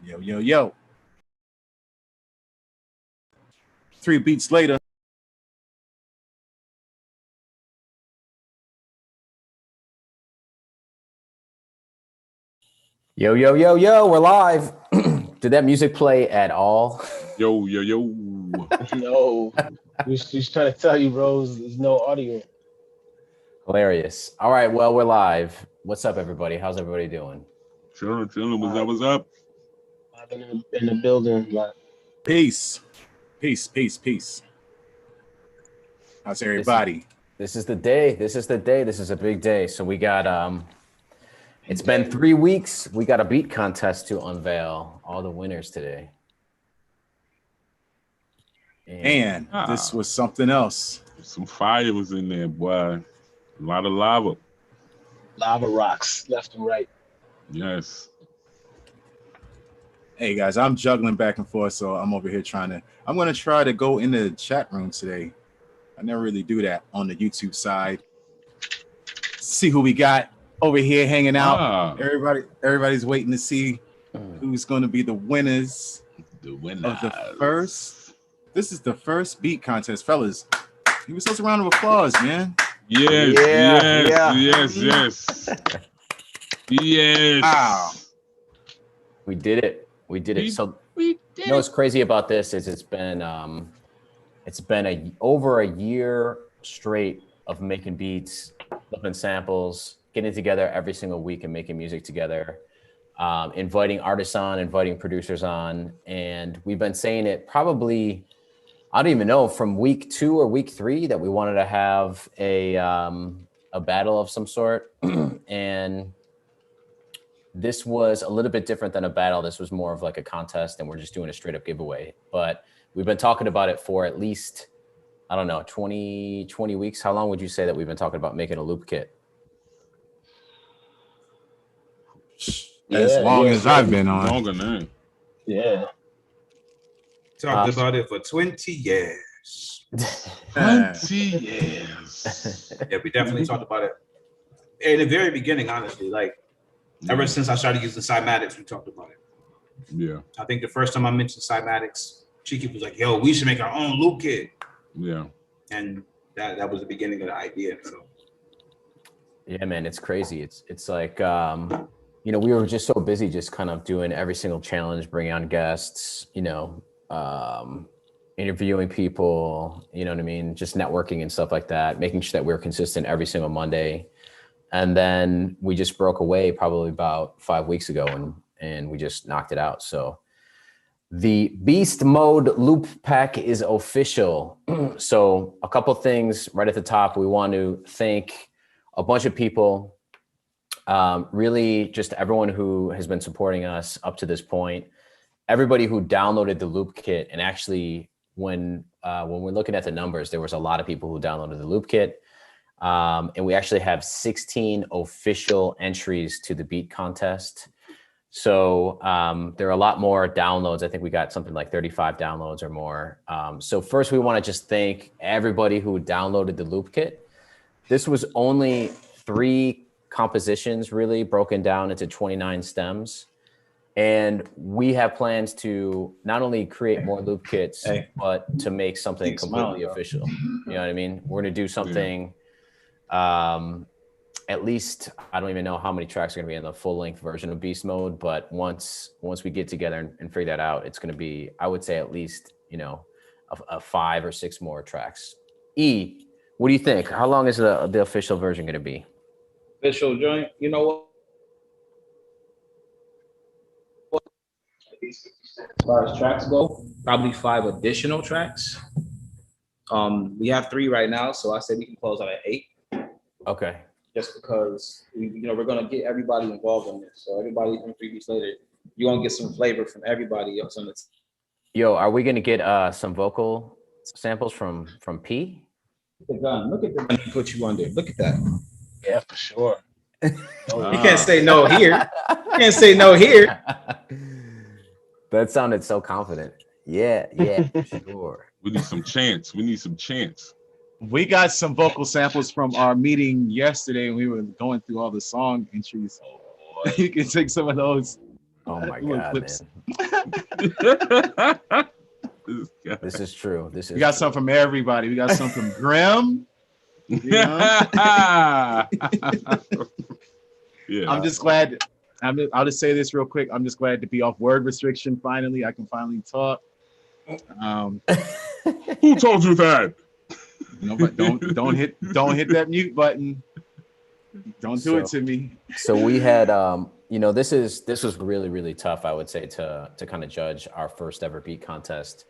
Yo, yo, yo. 3 beats later. Yo, yo, yo, yo, we're live. Did that music play at all? Yo, yo, yo. No, she's trying to tell you, Rose, there's no audio. Hilarious. All right, well, we're live. What's up, everybody? How's everybody doing? Chilling. What's up? I've been in the building. Like, Peace. Peace. How's everybody? This is the day. This is a big day. So we got it's been 3 weeks. We got a beat contest to unveil all the winners today. And this was something else. Some fire was in there, boy. A lot of lava. lava rocks left and right. Yes. Hey guys, I'm juggling back and forth, so I'm over here I'm gonna try to go in the chat room today. I never really do that on the YouTube side. See who we got over here hanging out. Everybody's waiting to see who's going to be the winners. The winners of the first. This is the first beat contest, fellas. Give yourselves a round of applause, man. Yes. Wow. We did it. So what's crazy about this is it's been over a year straight of making beats, flipping samples, getting together every single week and making music together, inviting artists on, inviting producers on. And we've been saying it probably, I don't even know, from week 2 or week 3 that we wanted to have a battle of some sort. And this was a little bit different than a battle. This was more of like a contest, and we're just doing a straight up giveaway. But we've been talking about it for at least, I don't know, 20 weeks. How long would you say that we've been talking about making a loop kit? As long as I've been on. Longer now. Yeah. Talked about it for 20 years. 20 years. Yeah, we definitely talked about it. In the very beginning, honestly, like ever since I started using cymatics, we talked about it. Yeah. I think the first time I mentioned cymatics, Cheeky was like, yo, we should make our own loop kit. Yeah. And that was the beginning of the idea. So Yeah, man, it's crazy. It's like, we were just so busy just kind of doing every single challenge, bringing on guests, interviewing people, you know what I mean? Just networking and stuff like that, making sure that we're consistent every single Monday. And then we just broke away probably about 5 weeks ago and we just knocked it out. So the Beast Mode Loop Pack is official. So a couple things right at the top. We want to thank a bunch of people, really just everyone who has been supporting us up to this point, everybody who downloaded the loop kit. And actually when we're looking at the numbers, there was a lot of people who downloaded the loop kit. And we actually have 16 official entries to the beat contest. So there are a lot more downloads. I think we got something like 35 downloads or more. So first we want to just thank everybody who downloaded the loop kit. This was only 3 compositions really broken down into 29 stems. And we have plans to not only create more loop kits, but to make something completely official. You know what I mean? We're going to do something, at least, I don't even know how many tracks are going to be in the full length version of Beast Mode. But once we get together and figure that out, it's going to be, I would say at least, a 5 or 6 more tracks. E, what do you think? How long is the official version going to be? Official joint, you know what? As far as tracks go, probably 5 additional tracks. We have 3 right now, so I say we can close out at 8. Okay. Just because we're gonna get everybody involved in this. So everybody from 3 weeks later, you're gonna get some flavor from everybody else on the team. Yo, are we gonna get some vocal samples from P? Look at the gun he put you under. Look at that. Yeah, for sure. You can't say no here. You can't say no here. That sounded so confident. Yeah, sure. We need some chants. We got some vocal samples from our meeting yesterday. We were going through all the song entries. You can take some of those. Oh my Doing God, clips. man. This guy. This is true. This is We got true. some from everybody. We got some from Grim. You know? Yeah. I'm just glad. I'll just say this real quick. I'm just glad to be off word restriction. Finally, I can finally talk. Who told you that? No, but don't hit that mute button. Don't do it to me. So we had, this was really, really tough, I would say, to kind of judge our first ever beat contest.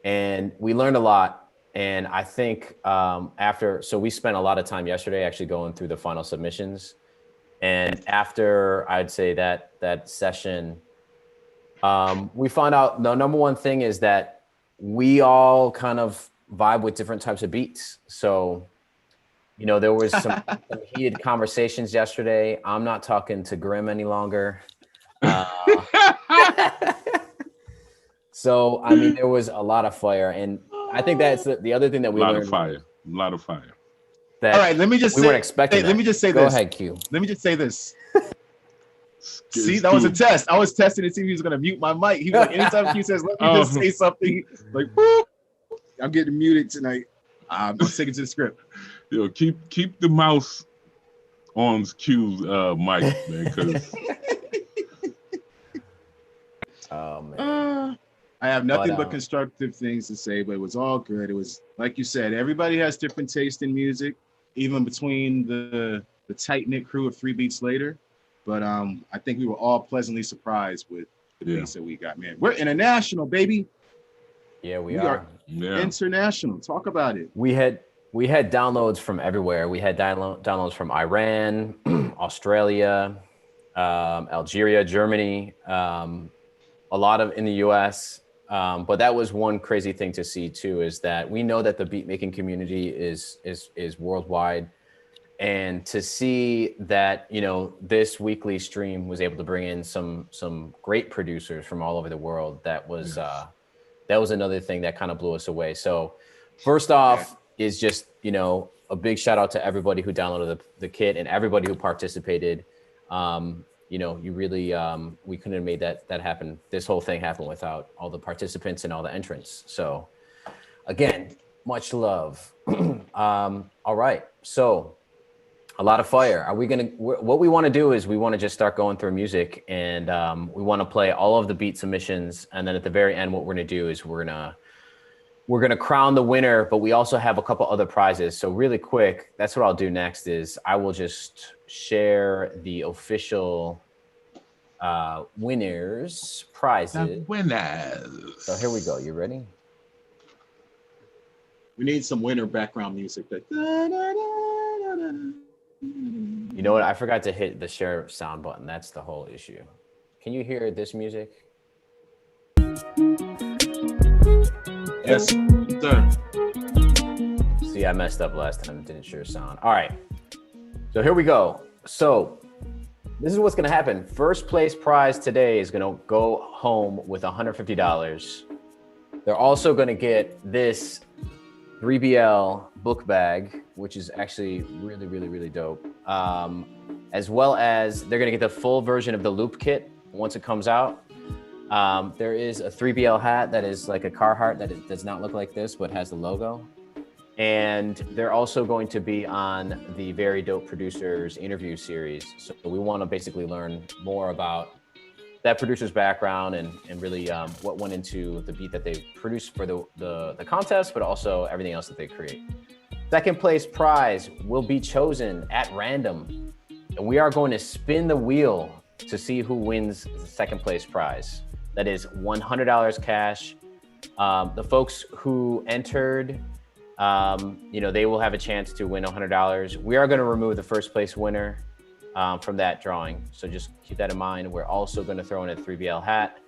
And we learned a lot. And I think so we spent a lot of time yesterday actually going through the final submissions. And after, I'd say that session, we found out the number one thing is that we all kind of vibe with different types of beats. So, there was some heated conversations yesterday. I'm not talking to Grim any longer. So, I mean, there was a lot of fire. And I think that's the other thing that we learned. A lot of fire. That All right, let me just we say, weren't expecting that. Let me just say Go this. ahead, Q. Let me just say this. See, that was a test. I was testing to see if he was going to mute my mic. He was like, anytime Q says, let me just say something, like, whoop, I'm getting muted tonight. I'm sticking to the script. Yo, keep the mouse on Q's mic, man, because Oh man. I have nothing but constructive things to say, but it was all good. It was like you said, everybody has different taste in music, even between the tight-knit crew of 3 Beats Later. But I think we were all pleasantly surprised with the beats that we got, man. We're international, baby. Yeah, we are. International. Talk about it. We had downloads from everywhere. We had downloads from Iran, Australia, Algeria, Germany, a lot of in the US. But that was one crazy thing to see too, is that we know that the beat making community is worldwide. And to see that, this weekly stream was able to bring in some great producers from all over the world, that was another thing that kind of blew us away. So first off is just, a big shout out to everybody who downloaded the kit and everybody who participated. You really, we couldn't have made that happen. This whole thing happened without all the participants and all the entrants. So again, much love. All right. So a lot of fire. What we want to do is we want to just start going through music, and we want to play all of the beat submissions. And then at the very end, what we're going to do is we're going to crown the winner, but we also have a couple other prizes. So really quick, that's what I'll do next is I will just share the official winners prizes. Winners. So here we go. You ready? We need some winter background music. You know what? I forgot to hit the share sound button. That's the whole issue. Can you hear this music? Yes, sir. See, I messed up last time. Didn't share sound. All right. So here we go. So this is what's going to happen. First place prize today is going to go home with $150. They're also going to get this 3BL book bag, which is actually really, really, really dope. As well as they're going to get the full version of the loop kit once it comes out. There is a 3BL hat that is like a Carhartt that does not look like this, but has the logo. And they're also going to be on the Very Dope Producers interview series. So we want to basically learn more about that producer's background and really what went into the beat that they produced for the contest, but also everything else that they create. Second place prize will be chosen at random. And we are going to spin the wheel to see who wins the second place prize. That is $100 cash. The folks who entered, they will have a chance to win $100. We are going to remove the first place winner from that drawing. So just keep that in mind. We're also going to throw in a 3BL hat.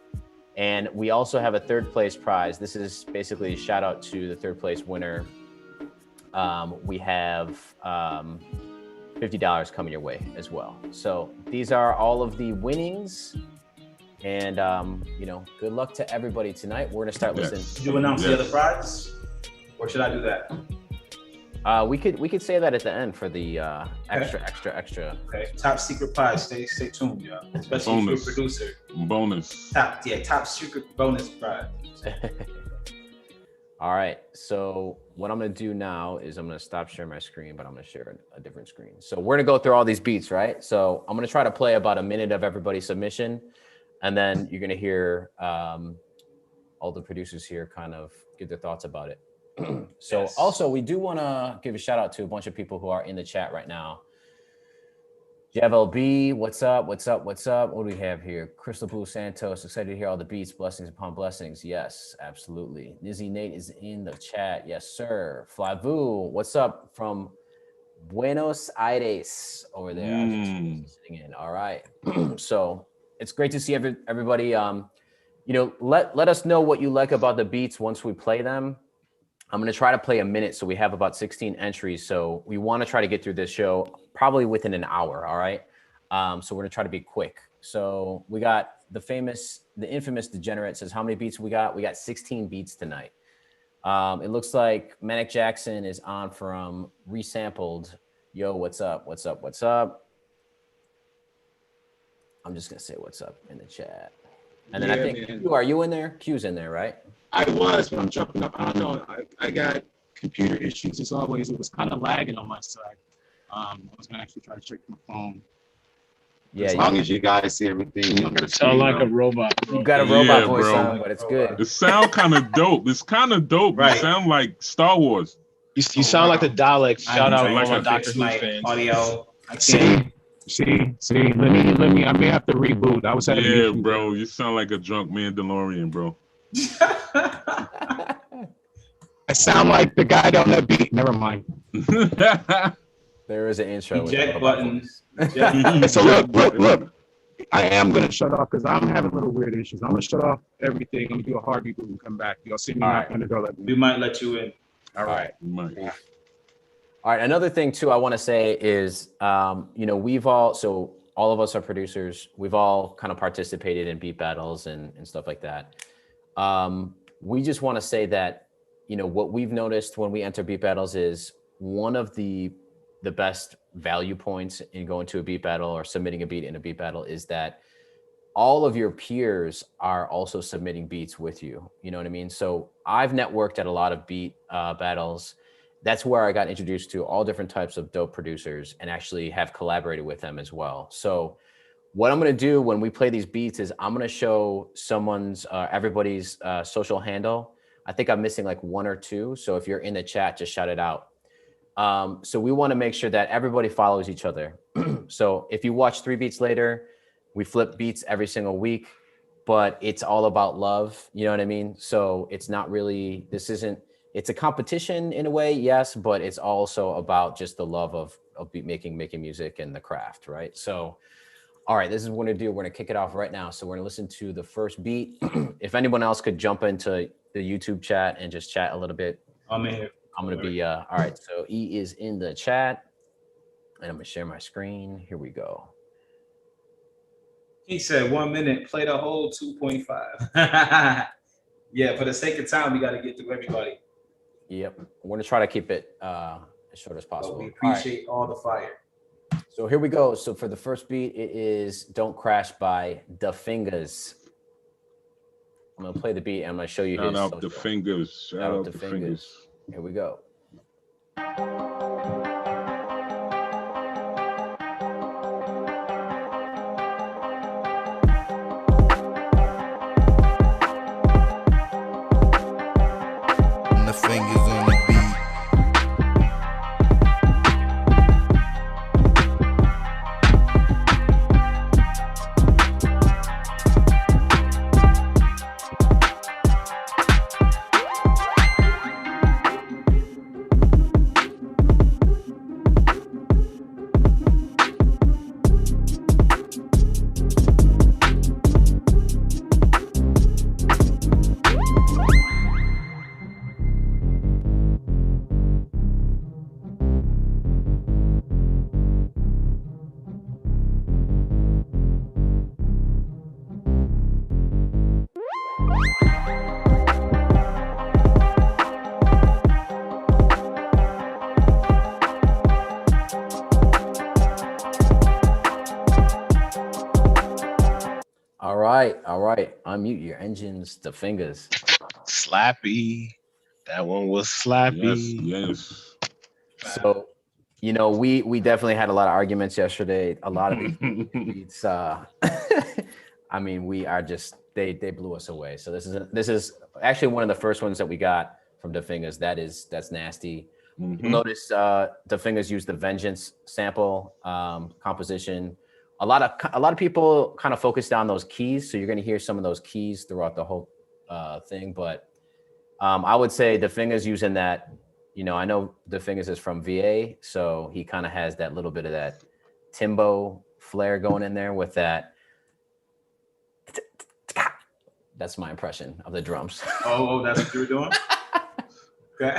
And we also have a third place prize. This is basically a shout out to the third place winner. We have $50 coming your way as well. So these are all of the winnings. And, good luck to everybody tonight. We're going to start listening. Did you announce the other prize? Or should I do that? We could say that at the end for the extra. Okay. Top secret prize. Stay tuned, y'all. Especially Bonus. if you're a producer. Bonus. Top secret bonus prize. All right. So what I'm gonna do now is I'm gonna stop sharing my screen, but I'm gonna share a different screen. So we're gonna go through all these beats, right? So I'm gonna try to play about a minute of everybody's submission, and then you're gonna hear all the producers here kind of give their thoughts about it. So Yes. Also, we do want to give a shout out to a bunch of people who are in the chat right now. Javel B, what's up? What do we have here? Crystal Blue Santos, excited to hear all the beats. Blessings upon blessings. Yes, absolutely. Nizzy Nate is in the chat. Yes, sir. Flavu, what's up from Buenos Aires over there? Sitting in. All right. So it's great to see everybody. Let us know what you like about the beats once we play them. I'm going to try to play a minute. So we have about 16 entries. So we want to try to get through this show probably within an hour. All right. So we're going to try to be quick. So we got the infamous Degenerate says, how many beats we got? We got 16 beats tonight. It looks like Manic Jackson is on from Resampled. Yo, what's up? I'm just going to say what's up in the chat. And then I think, are you in there? Q's in there, right? I was, but I'm jumping up. I don't know. I got computer issues as always. It was kind of lagging on my side. I was gonna actually try to check my phone. Yeah, as long as you guys see everything. You sound like a robot. You got a robot voice bro. on, but it's good. It sound kind of dope. It's kind of dope. Right. It sound like Star Wars. You sound like the Daleks. Shout out like all my that. Doctor Who My fans. audio. See. Let me. I may have to reboot. I was at a Yeah, meeting. bro. You sound like a drunk Mandalorian, bro. I sound like the guy on that beat. Never mind. There is an intro. with Eject a robot buttons. voice. So look. I am gonna shut off because I'm having little weird issues. I'm gonna shut off everything. I'm gonna do a hard reboot and come back. Y'all see me All not right. gonna go let We might let you in. All right. Mike. All right. Another thing too, I want to say is, all of us are producers. We've all kind of participated in beat battles and stuff like that. We just want to say that, what we've noticed when we enter beat battles is one of the best value points in going to a beat battle or submitting a beat in a beat battle is that all of your peers are also submitting beats with you. You know what I mean? So I've networked at a lot of beat battles. That's where I got introduced to all different types of dope producers and actually have collaborated with them as well. So what I'm going to do when we play these beats is I'm going to show everybody's social handle. I think I'm missing like one or two. So if you're in the chat, just shout it out. So we want to make sure that everybody follows each other. So if you watch 3 Beats Later, we flip beats every single week, but it's all about love. You know what I mean? So it's not really, it's a competition in a way, yes, but it's also about just the love of beat making music and the craft, right? So, all right, this is what we're gonna do. We're gonna kick it off right now. So we're gonna listen to the first beat. If anyone else could jump into the YouTube chat and just chat a little bit. I'm in here. I'm gonna be, all right, so E is in the chat and I'm gonna share my screen. Here we go. He said 1 minute, play the whole 2.5. Yeah, for the sake of time, we got to get through everybody. Yep, we're gonna try to keep it as short as possible. But we All right. appreciate all the fire. So here we go. So for the first beat, it is Don't Crash by The Fingers. I'm gonna play the beat and I'm gonna show you Shout his out the social. fingers. Shout out the fingers. Here we go. The fingers on the beat. right. Unmute your engines, the fingers. Slappy. That one was slappy. Yes. So, we definitely had a lot of arguments yesterday. A lot of these beats, I mean, we are just they blew us away. So this is actually one of the first ones that we got from the fingers. That's nasty. You'll notice the fingers used the Vengeance sample composition. A lot of people kind of focus down those keys, so you're going to hear some of those keys throughout the whole thing. But I would say the fingers using that. I know the fingers is from VA, so he kind of has that little bit of that Timbo flair going in there with that. That's my impression of the drums. Oh, that's what you were doing? Okay.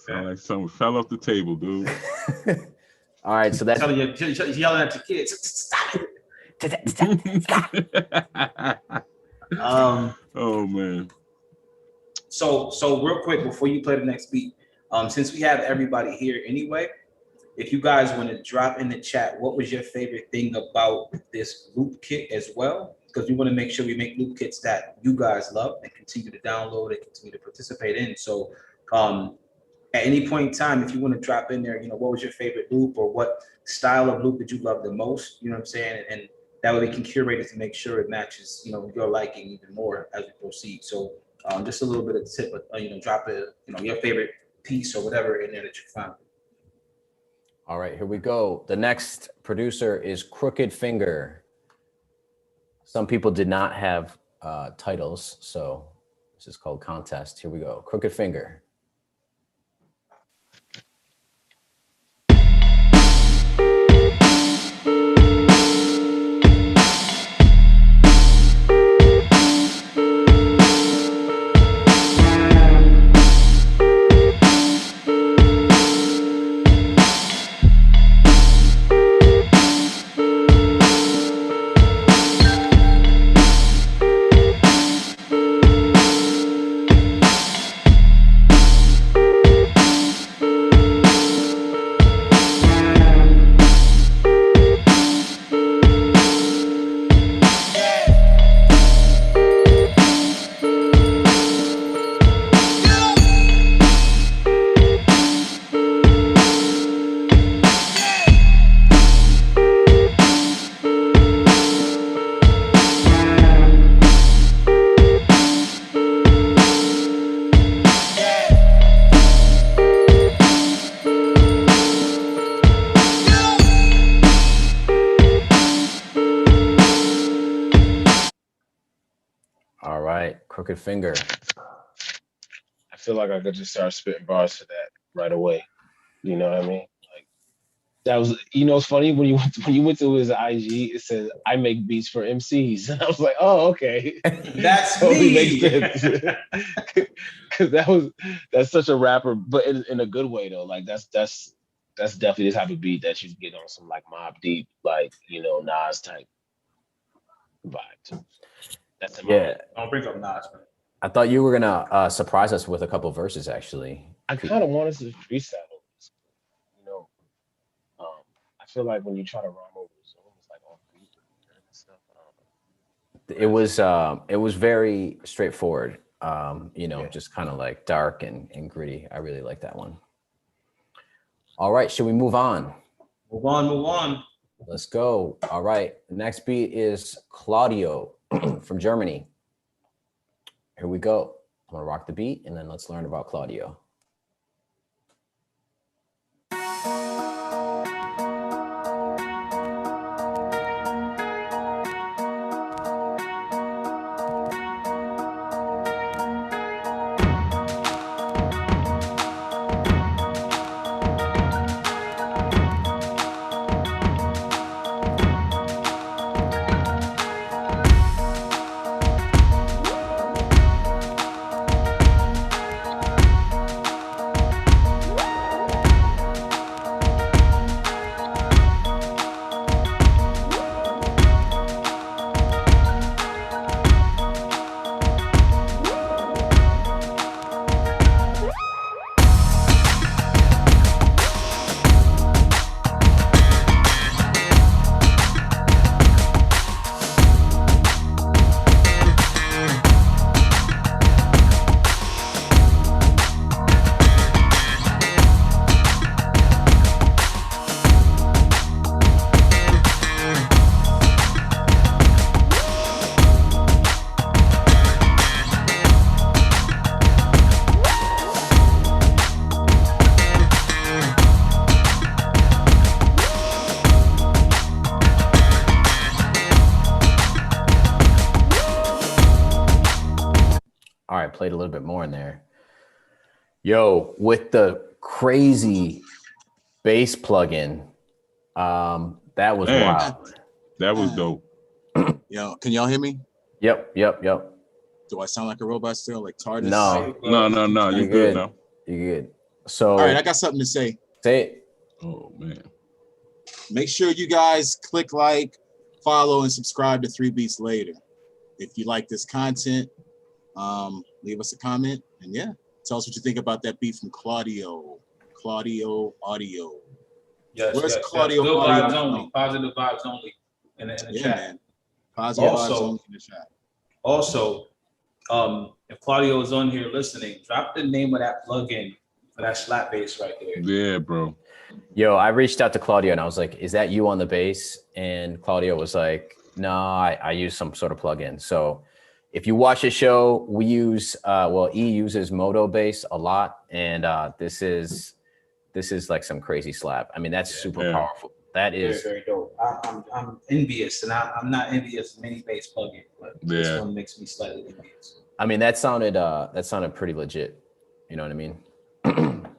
Sound like something fell off the table, dude. All right, so that's you're yelling at your kids. Stop it. Oh man. So real quick before you play the next beat, since we have everybody here anyway, if you guys want to drop in the chat, what was your favorite thing about this loop kit as well? Because we want to make sure we make loop kits that you guys love and continue to download and continue to participate in. So at any point in time, if you want to drop in there, what was your favorite loop or what style of loop did you love the most? You know what I'm saying? And that way we can curate it to make sure it matches, your liking even more as we proceed. So just a little bit of tip, drop it, your favorite piece or whatever in there that you found. All right, here we go. The next producer is Crooked Finger. Some people did not have titles, so this is called Contest. Here we go. Crooked Finger. Crooked Finger. I feel like I could just start spitting bars for that right away. You know what I mean? Like that was, it's funny when you went to his IG, it says I make beats for MCs, and I was like, oh, okay, that's totally me. makes sense. Because that's such a rapper, but in a good way though. Like that's definitely the type of beat that you get on some like Mobb Deep, like Nas type vibe too. That's Don't bring up Nas, man. I thought you were gonna surprise us with a couple verses. Actually, I kind of wanted to freestyle. I feel like when you try to rhyme over songs like on beat and stuff, it was very straightforward. Just kind of like dark and gritty. I really like that one. All right, should we move on? Move on. Let's go. All right, the next beat is Claudio from Germany. Here we go. I'm gonna rock the beat and then let's learn about Claudio. a little bit more in there. Yo, with the crazy bass plugin, that was wild. That was dope. Yo, can y'all hear me? Yep. Do I sound like a robot still, like TARDIS? No. You're good now. You're good. So, all right, I got something to say. Say it. Oh man. Make sure you guys click like, follow, and subscribe to 3 Beats Later. If you like this content, leave us a comment, and yeah, tell us what you think about that beat from Claudio Audio. Yes, Claudio Good Audio? vibes only, positive vibes only in the chat. Man. Positive vibes only in the chat. Also, if Claudio is on here listening, drop the name of that plugin for that slap bass right there. Yeah, bro. Yo, I reached out to Claudio and I was like, is that you on the bass? And Claudio was like, no, I use some sort of plugin. So if you watch the show, we use, E uses Moto bass a lot. And this is like some crazy slap. I mean, that's super powerful. That is very dope. I'm envious, and I'm not envious of many bass plugin, but this one makes me slightly envious. I mean, that sounded pretty legit. You know what I mean?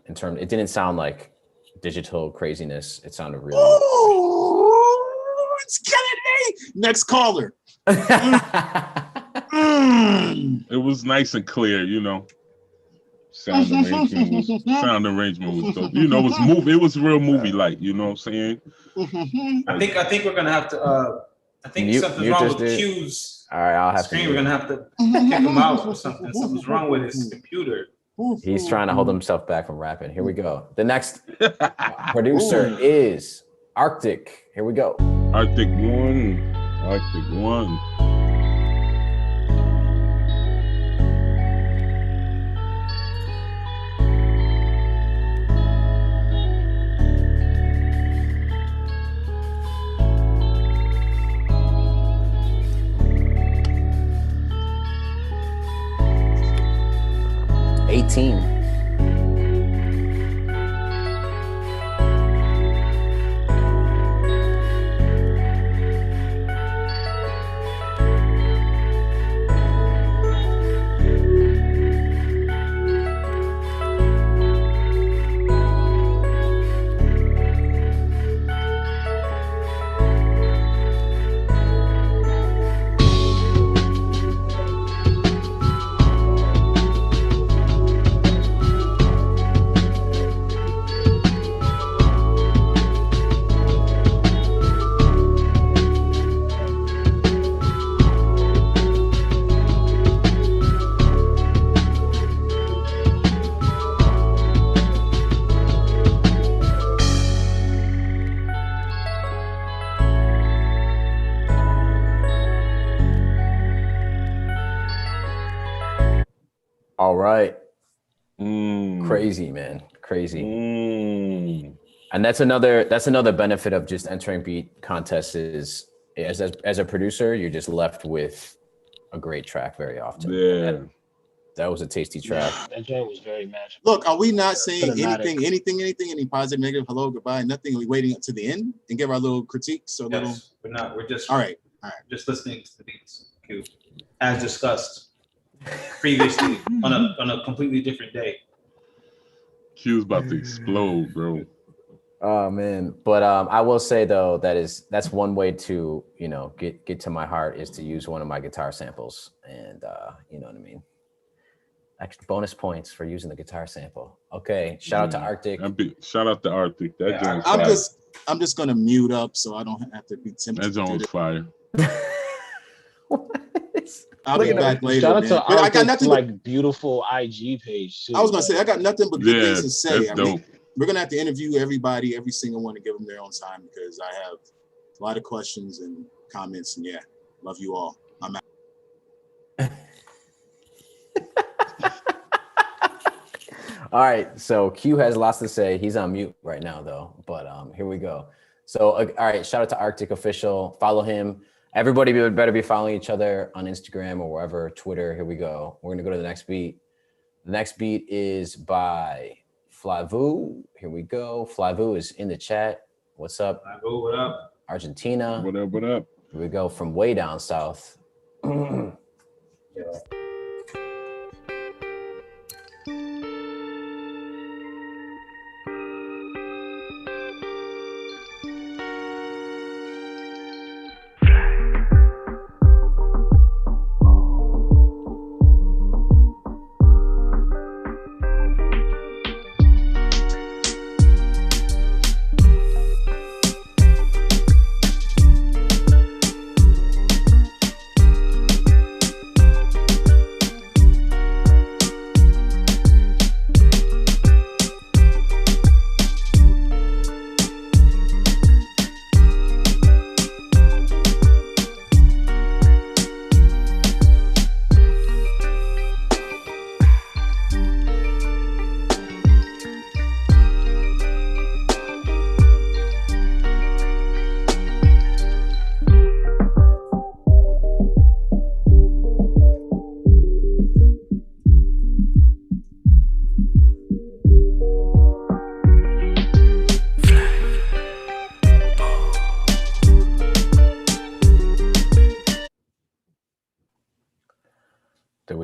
In terms, it didn't sound like digital craziness. It sounded really. Oh, it's killing me. Next caller. It was nice and clear, you know. Sound arrangement was dope. You know, it was movie. It was real movie-like. You know what I'm saying? I think we're gonna have to. I think something's wrong with Q's. All right, I'll have screen. We're gonna have to kick him out or something. Something's wrong with his computer. He's trying to hold himself back from rapping. Here we go. The next producer is Arctic. Here we go. Arctic One. 18. All right. Crazy, man. Crazy. And that's another benefit of just entering beat contests is as a producer, you're just left with a great track very often. Yeah. That was a tasty track. That joint was very magical. Look, are we not saying anything, any positive, negative, hello, goodbye, nothing? Are we waiting up to the end and give our little critiques? Or little... We're not. We're just all right. Just listening to the beats. Q, as discussed previously on a completely different day. Q's about to explode, bro. Oh man, but I will say though that's one way to get to my heart is to use one of my guitar samples, and you know what I mean. Extra bonus points for using the guitar sample. Okay, shout out to Arctic. Shout out to Arctic. I'm just gonna mute up so I don't have to be tempted. That joint's fire. I'll be back later. Shout out to Arctic, I got nothing beautiful IG page too. I was gonna say I got nothing but good things to say. That's dope. We're gonna have to interview everybody, every single one, to give them their own time because I have a lot of questions and comments. And yeah, love you all. I'm out. All right, so Q has lots to say. He's on mute right now though, but here we go. So all right, shout out to Arctic Official. Follow him. Everybody better be following each other on Instagram or wherever, Twitter. Here we go. We're gonna go to the next beat. The next beat is by Flavu. Here we go. Flavu is in the chat. What's up? Flavu, what up? Argentina. What up? What up? Here we go from way down south. Yeah.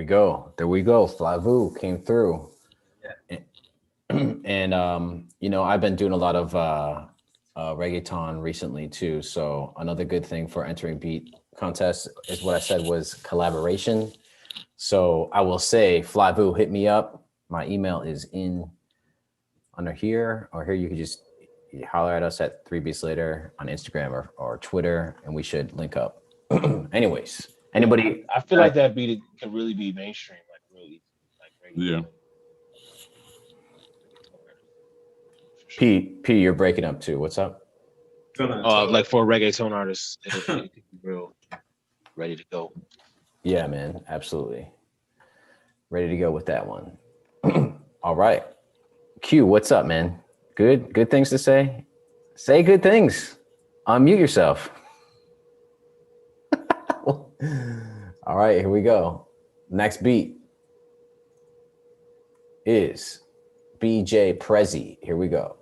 go. There we go. Flavu came through. Yeah. And you know, I've been doing a lot of reggaeton recently too. So another good thing for entering beat contest is what I said was collaboration. So I will say, Flavu, hit me up. My email is in under here, or here you can just holler at us at 3 Beats Later on Instagram or Twitter, and we should link up. Anyways, anybody? I feel like that beat can really be mainstream, like really, like Yeah. P, you're breaking up too. What's up? Like for a reggaeton artist, it could be real ready to go. Yeah, man, absolutely. Ready to go with that one. All right. Q, what's up, man? Good things to say? Say good things. Unmute yourself. All right, here we go. Next beat is BJ Prezi. Here we go.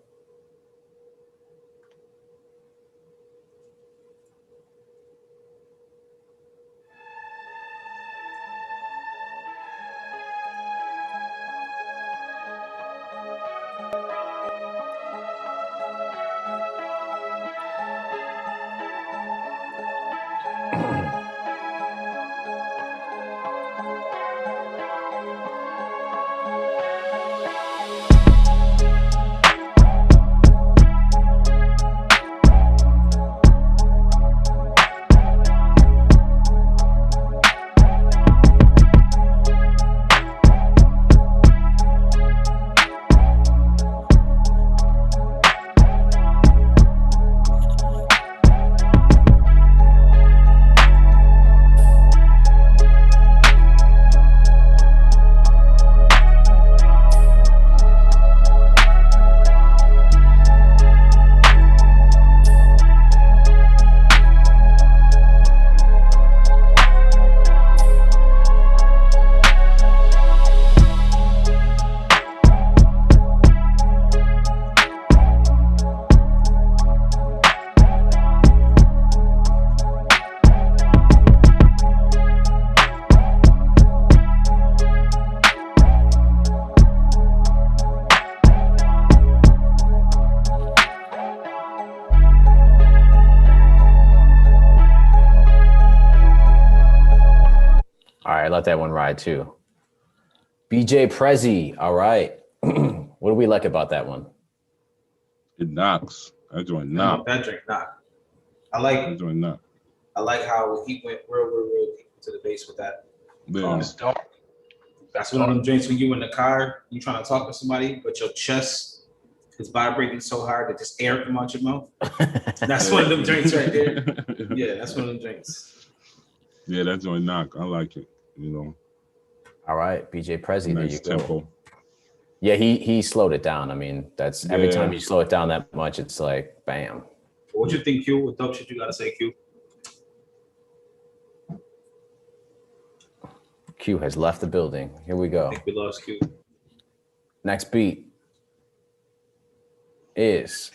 Let that one ride too. BJ Prezi. All right. What do we like about that one? It knocks. That joint knock. That drink knock. I like that joint knock. I like how he went real deep to the base with that. Yeah. That's one of them drinks when you in the car, you trying to talk to somebody, but your chest is vibrating so hard that just air come out your mouth. That's one of them drinks right there. Yeah, that's one of them drinks. Yeah, that joint knock. I like it. You know. All right, BJ Prezi. Nice there you tempo. go. Yeah, he slowed it down. I mean, that's every time you slow it down that much, it's like bam. What you think, Q? What dope shit you gotta say, Q? Q has left the building. Here we go. I think we lost Q. Next beat is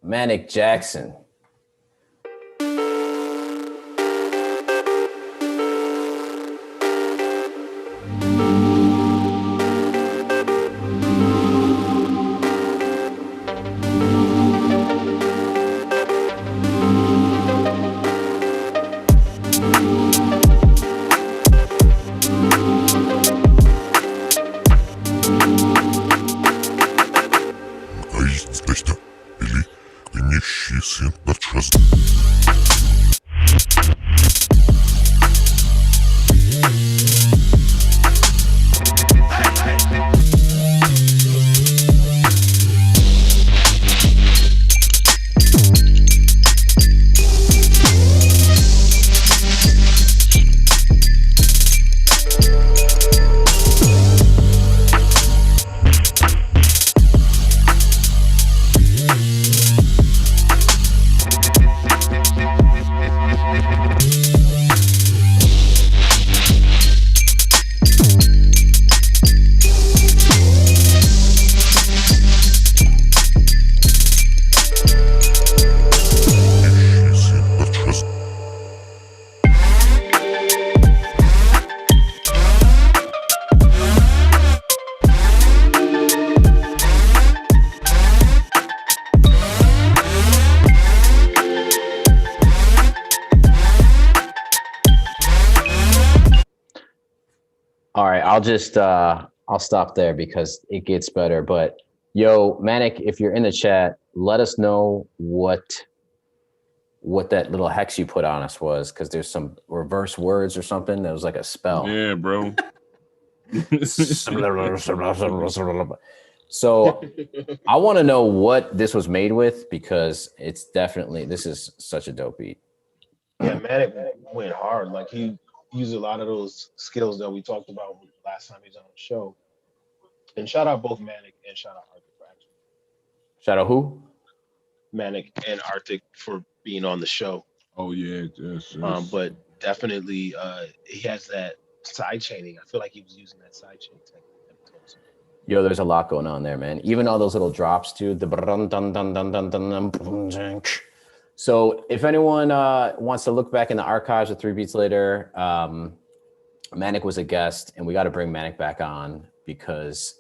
Manic Jackson. Сын I'll stop there because it gets better. But yo, Manic, if you're in the chat, let us know what that little hex you put on us was, because there's some reverse words or something that was like a spell. Yeah, bro. So I want to know what this was made with, because it's definitely, this is such a dope beat. Yeah, Manic went hard. Like he used a lot of those skills that we talked about last time he was on the show. And shout out both Manic and shout out Arctic for actually. Shout out who? Manic and Arctic for being on the show. Oh yeah, yes. But definitely he has that side chaining. I feel like he was using that side chain technique. Yo, there's a lot going on there, man. Even all those little drops too. So if anyone wants to look back in the archives of 3 Beats Later, Manic was a guest, and we got to bring Manic back on because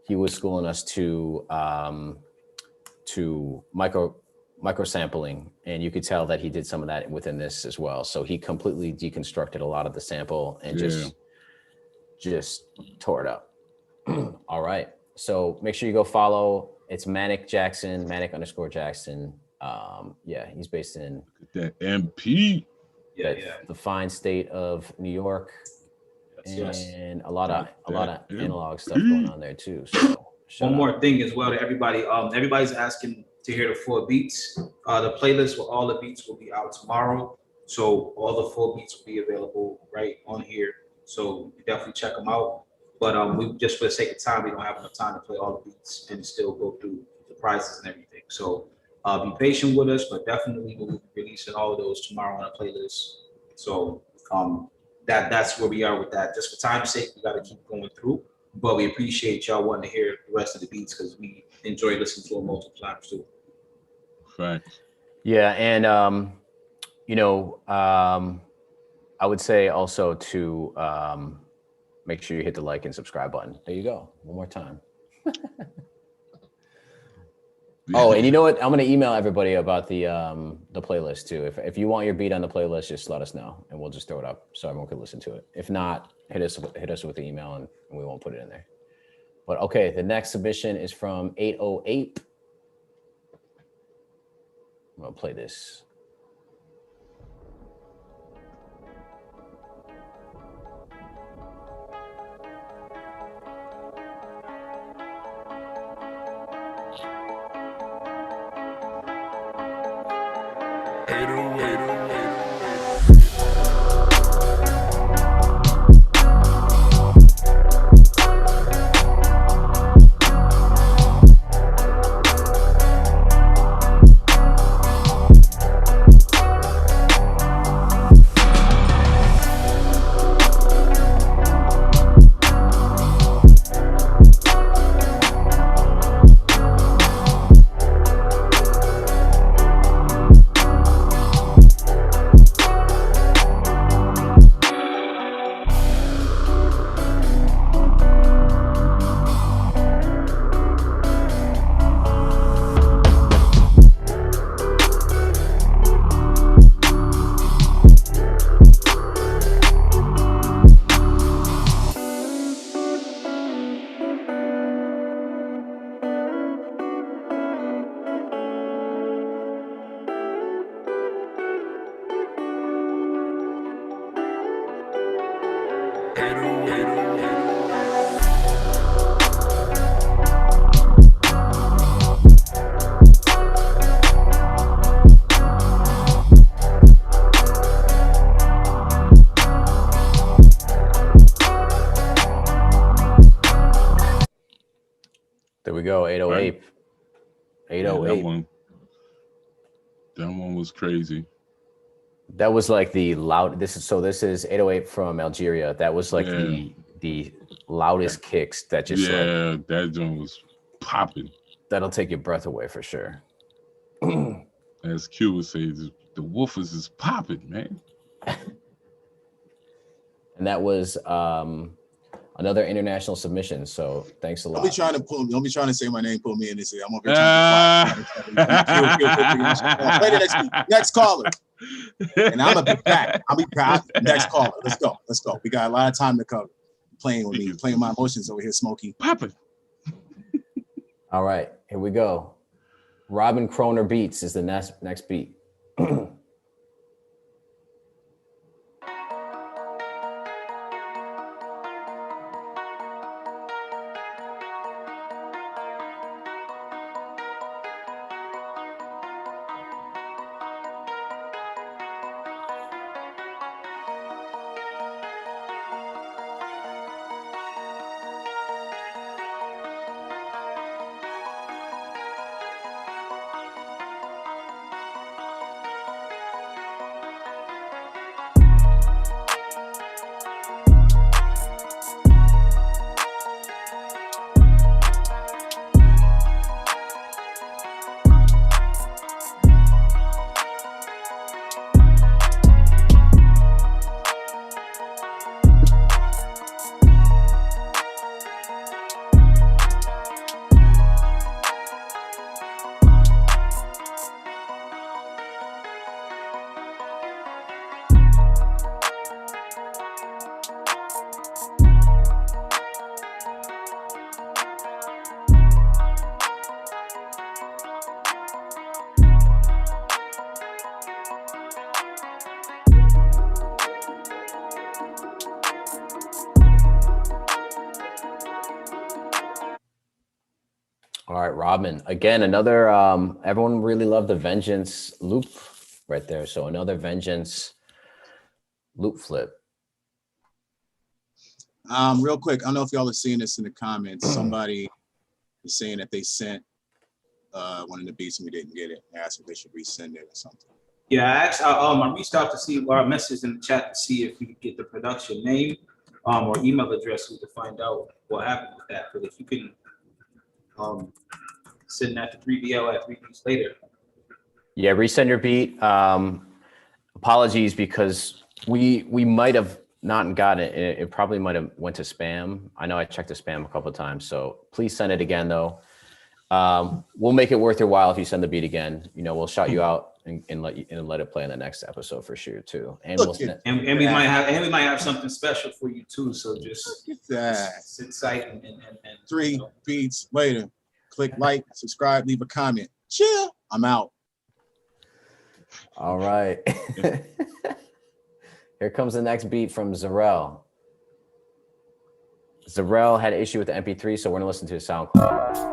he was schooling us to micro sampling, and you could tell that he did some of that within this as well. So he completely deconstructed a lot of the sample and just tore it up. All right. So make sure you go follow. It's Manic Jackson, Manic_Jackson. Yeah, he's based in that MP. The fine state of New York. And a lot of analog stuff going on there too. So one more thing as well to everybody. Everybody's asking to hear the 4 beats. The playlist with all the beats will be out tomorrow. So all the 4 beats will be available right on here. So you definitely check them out. But we just, for the sake of time, we don't have enough time to play all the beats and still go through the prizes and everything. So be patient with us, but definitely we'll be releasing all of those tomorrow on a playlist. So that's where we are with that. Just for time's sake, we got to keep going through. But we appreciate y'all wanting to hear the rest of the beats because we enjoy listening to them multiple times too. Right. Yeah, and I would say also to make sure you hit the like and subscribe button. There you go. One more time. Oh, and you know what? I'm gonna email everybody about the playlist too. If you want your beat on the playlist, just let us know and we'll just throw it up so everyone can listen to it. If not, hit us with the email and we won't put it in there. But okay, the next submission is from 808. I'm gonna play this. There we go, 808. Right. 808. Yeah, that one was crazy. That was like the loud. This is 808 from Algeria. That was like the loudest kicks that just that one was popping. That'll take your breath away for sure. As Q would say, the woofers is popping, man. And that was another international submission. So thanks a lot. Don't be trying to pull me. Don't be trying to say my name, pull me in and say I'm over here trying to play the next caller. And I'm gonna be back. I'll be back. Next caller. Let's go. We got a lot of time to cover. playing with me, playing my emotions over here, Smokey. Popping. All right, here we go. Robin Kroner Beats is the next beat. All right, Robin. Again, another, everyone really loved the Vengeance loop right there. So another Vengeance loop flip. Real quick, I don't know if y'all are seeing this in the comments. Somebody is saying that they sent one of the beats and we didn't get it. They asked if they should resend it or something. Yeah, I reached out to see our message in the chat to see if we could get the production name or email address to find out what happened with that. But if you can send that to 3BL at 3 weeks later. Yeah, resend your beat. Apologies because we might have not got it. It probably might have went to spam. I know I checked the spam a couple of times, so please send it again though. We'll make it worth your while if you send the beat again. You know, we'll shout you out and let it play in the next episode for sure too. And we'll send, and we might have something special for you too. So just sit tight and 3 beats later. Click like, subscribe, leave a comment. Chill. I'm out. All right. Here comes the next beat from Zarel. Zarel had an issue with the MP3, so we're gonna listen to his SoundCloud.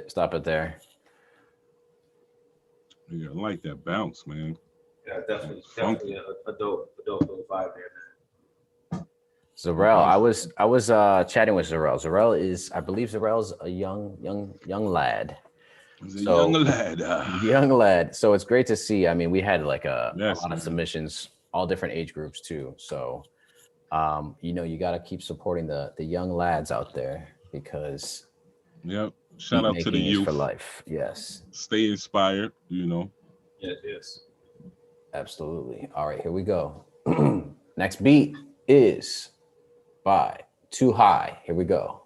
Stop it there. Yeah, I like that bounce, man. Yeah, definitely a dope vibe there, man. Zarel, I was chatting with Zarel. Zarel is, I believe Zarel's a young lad. Young lad. So it's great to see. I mean, we had like a lot of submissions, all different age groups too. So you know, you got to keep supporting the young lads out there because shout out to the youth for life. Yes. Stay inspired, you know. Yes. Absolutely. All right, here we go. Next beat is by Too High. Here we go.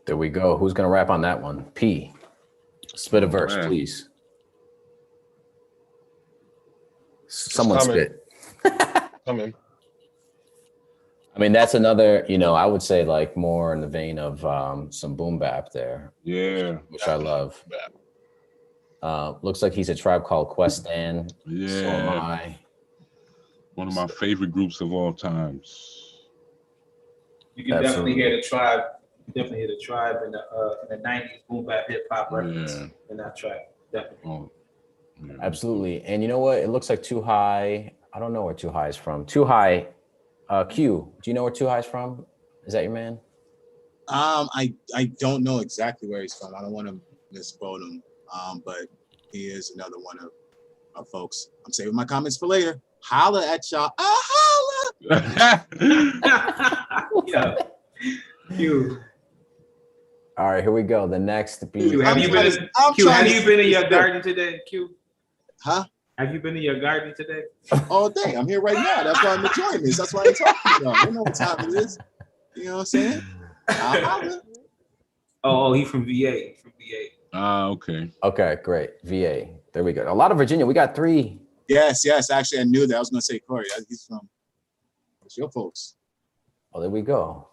There we go. Who's gonna rap on that one? P. Spit a verse, please. Someone spit. Come in. I mean, that's another, you know, I would say like more in the vein of some boom bap there. Yeah. Which I love. Looks like he's a Tribe Called Quest stan. Yeah. So am I. One of my favorite groups of all times. You can definitely hear the Tribe. You definitely hear the Tribe in the 90s boom bap hip hop records in that track. Definitely. Oh, yeah. Absolutely. And you know what? It looks like Too High. I don't know where Too High is from. Too High. Q, do you know where Too High is from? Is that your man? I don't know exactly where he's from. I don't want to misquote him. But he is another one of our folks. I'm saving my comments for later. Holla at y'all. Holla. Yeah. Q. All right, here we go. The next beat. Q, have you been in your garden today, Q? Huh? Have you been in your garden today? All day. I'm here right now. That's why I'm enjoying this. That's why I'm talking to y'all. I don't know what time it is. You know what I'm saying? Oh, he's from VA. From VA. Okay. Okay, great. VA. There we go. A lot of Virginia. We got 3. Yes. Actually, I knew that. I was going to say Corey. He's from. It's your folks. Oh, there we go.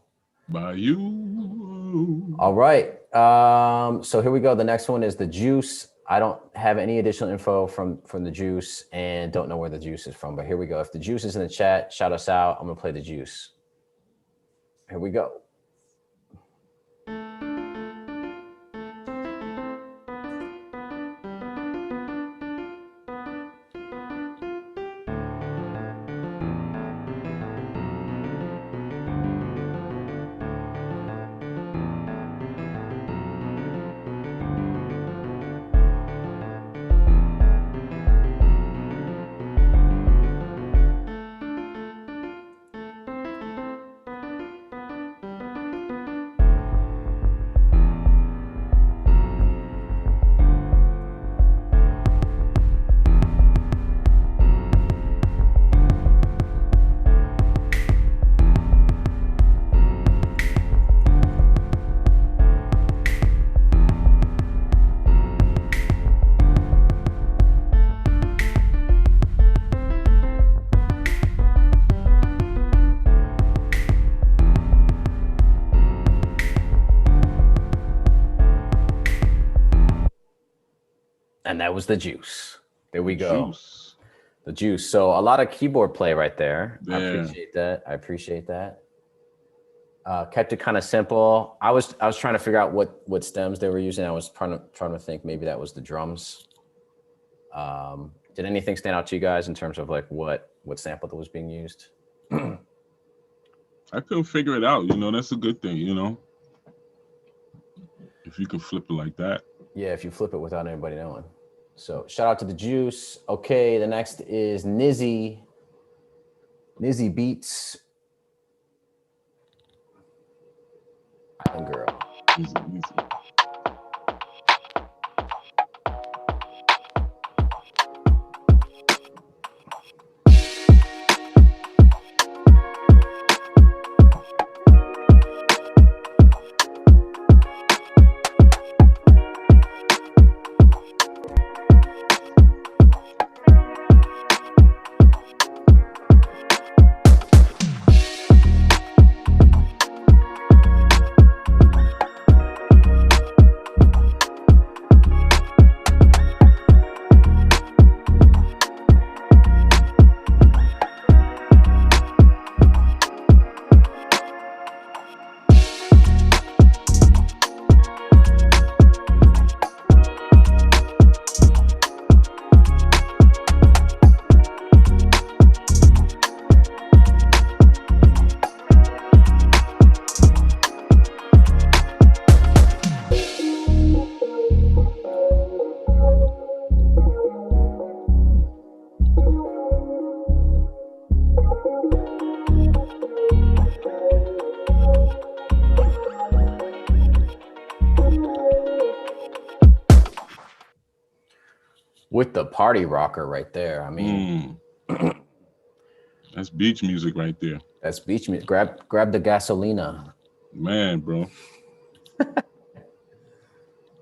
By you. All right. So here we go. The next one is The Juice. I don't have any additional info from The Juice and don't know where The Juice is from, but here we go. If The Juice is in the chat, shout us out. I'm gonna play The Juice. Here we go. And that was The Juice. There we go. Juice. The Juice. So a lot of keyboard play right there. Yeah. I appreciate that. Kept it kind of simple. I was trying to figure out what stems they were using. I was trying to think maybe that was the drums. Did anything stand out to you guys in terms of like what sample that was being used? I couldn't figure it out. You know, that's a good thing, you know. If you could flip it like that. Yeah, if you flip it without anybody knowing. So shout out to the Juice. Okay, the next is Nizzy. Nizzy Beats. Island Girl. Easy. With the party rocker right there. I mean, that's beach music right there. That's beach music. Grab the gasolina. Man, bro.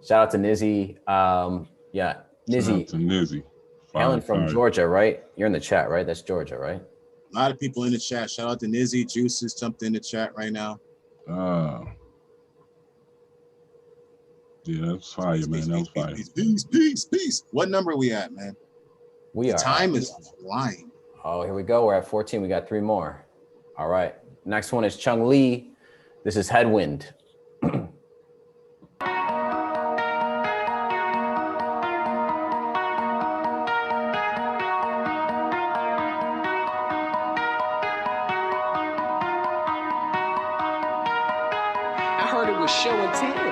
Shout out to Nizzy. Yeah, Nizzy. Shout out to Nizzy. Helen from Georgia, right? You're in the chat, right? That's Georgia, right? A lot of people in the chat. Shout out to Nizzy. Juices jumped in the chat right now. Yeah, that's fire, man. That was fire. Peace. What number are we at, man? The time is flying. Oh, here we go. We're at 14. We got 3 more. All right. Next one is Chung Lee. This is Headwind. I heard it was show and tell.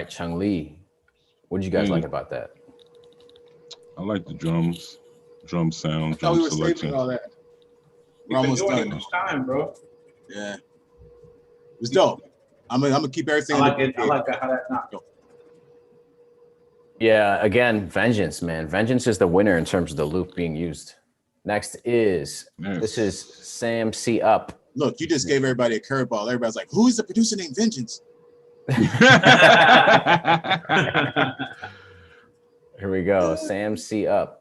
Chung Lee. What did you guys like about that? I like the drums, drum sound, I thought drum we were selection. saving all that. We're We've been almost doing done. it each time, bro. Yeah. It was dope. I'm gonna keep everything. I like it. I like how that knocked. Yeah, again, Vengeance, man. Vengeance is the winner in terms of the loop being used. Next is, this is Sam C. Up. Look, you just gave everybody a curveball. Everybody's like, who is the producer named Vengeance? Here we go. Sam C. Up.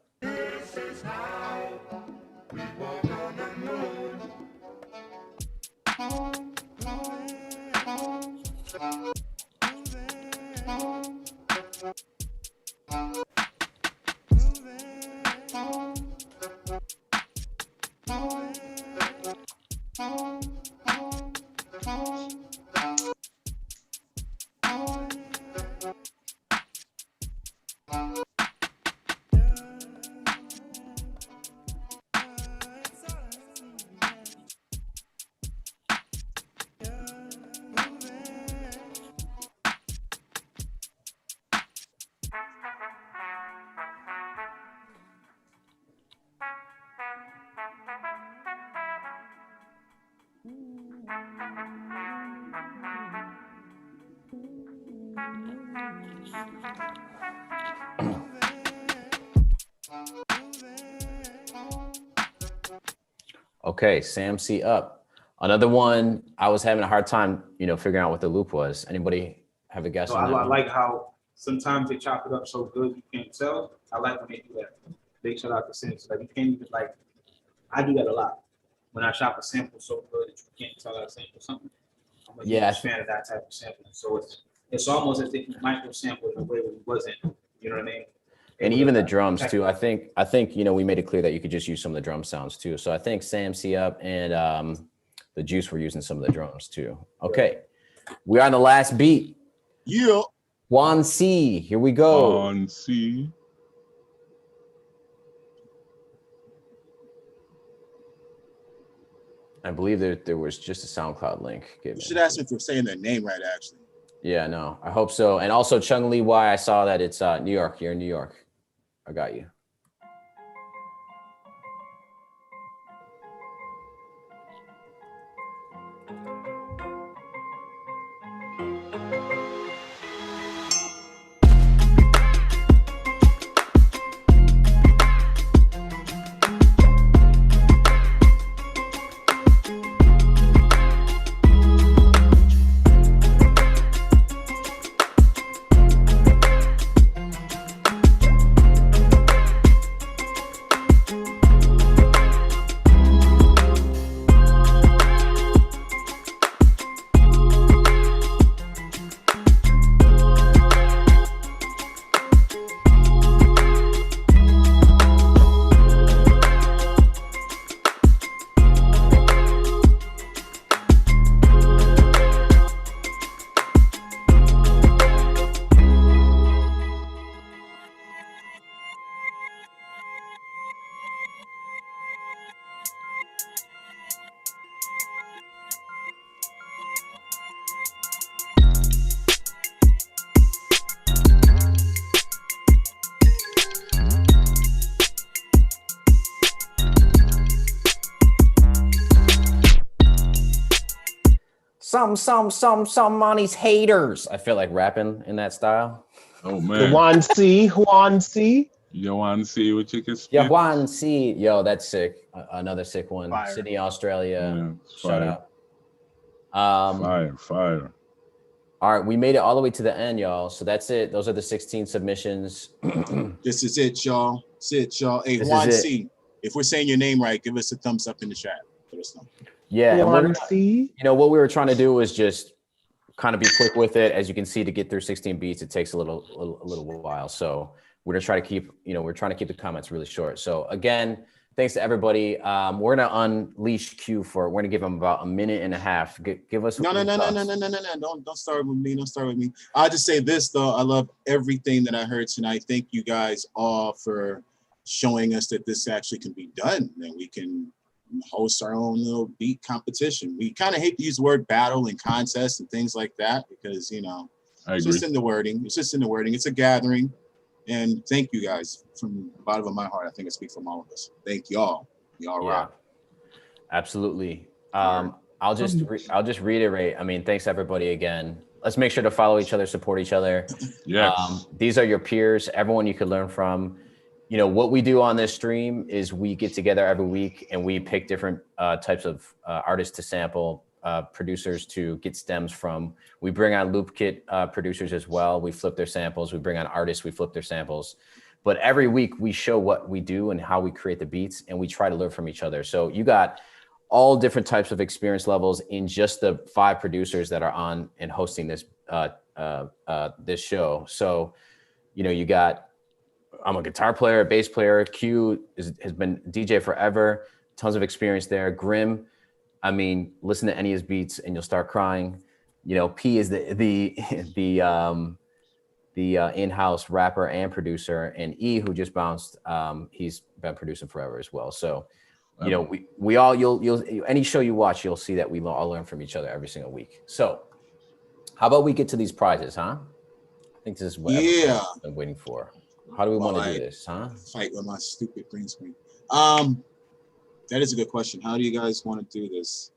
Okay, Sam C up. Another one, I was having a hard time, figuring out what the loop was. Anybody have a guess So on that I one? like how sometimes they chop it up so good you can't tell. I like when they do that. Big shout out to Sims. Like you can't even I do that a lot. When I chop a sample so good that you can't tell I sample something. I'm a huge fan of that type of sampling. So it's almost as if you micro sample in a way where it wasn't. You know what I mean? And even the drums too. I think we made it clear that you could just use some of the drum sounds too. So I think Sam C up and the Juice were using some of the drums too. Okay, we're on the last beat. Yeah. Juan C. Here we go. Juan C. I believe there was just a SoundCloud link. You should ask me if you're saying their name right, actually. Yeah, no, I hope so. And also Chung Lee Y, I saw that it's New York. You're in New York. I got you. Some on these haters. I feel like rapping in that style. Oh man. Juan C. You want to see what you can spit? Yeah, Juan C. Yo, that's sick. Another sick one. Fire. Sydney, Australia. Yeah, Shout fire. out. Fire. All right, we made it all the way to the end, y'all. So that's it. Those are the 16 submissions. This is it, y'all. That's it, y'all. Hey, This Juan is it. C. If we're saying your name right, give us a thumbs up in the chat. Let us know. Yeah, and Juan C. what we were trying to do was just kind of be quick with it. As you can see, to get through 16 beats, it takes a little while. So we're gonna try to keep, we're trying to keep the comments really short. So again, thanks to everybody. We're gonna unleash Q we're gonna give him about a minute and a half. Give us No. Don't start with me. Don't start with me. I'll just say this though. I love everything that I heard tonight. Thank you guys all for showing us that this actually can be done, and we can host our own little beat competition. We kind of hate to use the word battle and contest and things like that because it's just in the wording. It's a gathering. And thank you guys from the bottom of my heart. I think I speak from all of us. Thank y'all. Y'all rock. Absolutely. I'll just reiterate. I mean, thanks everybody again. Let's make sure to follow each other, support each other. Yes. These are your peers, everyone you could learn from. What we do on this stream is we get together every week and we pick different types of artists to sample, producers to get stems from. We bring on loop kit producers as well. We flip their samples. We bring on artists. We flip their samples. But every week we show what we do and how we create the beats, and we try to learn from each other. So you got all different types of experience levels in just the 5 producers that are on and hosting this this show. So you got. I'm a guitar player, a bass player. Q has been DJ forever, tons of experience there. Grim, I mean, listen to any of his beats and you'll start crying. P is the in-house rapper and producer, and E, who just bounced, he's been producing forever as well. So, we all you'll any show you watch, you'll see that we all learn from each other every single week. So, how about we get to these prizes, huh? I think this is what everyone's been waiting for. How do we want to do this, huh? Fight with my stupid green screen. That is a good question. How do you guys want to do this?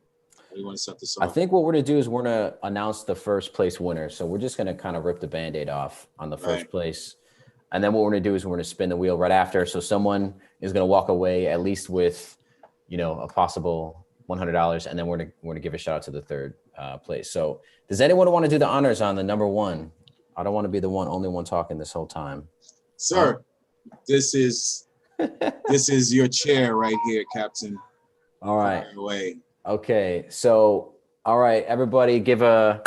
How do you want to set this I off? think what we're going to do is we're going to announce the first place winner. So we're just going to kind of rip the Band-Aid off on the first place. And then what we're going to do is we're going to spin the wheel right after. So someone is going to walk away at least with, a possible $100. And then we're going to give a shout out to the third place. So does anyone want to do the honors on the number one? I don't want to be the only one talking this whole time. Sir, this is your chair right here, Captain. All right. Fire away. Okay. So, all right, everybody give a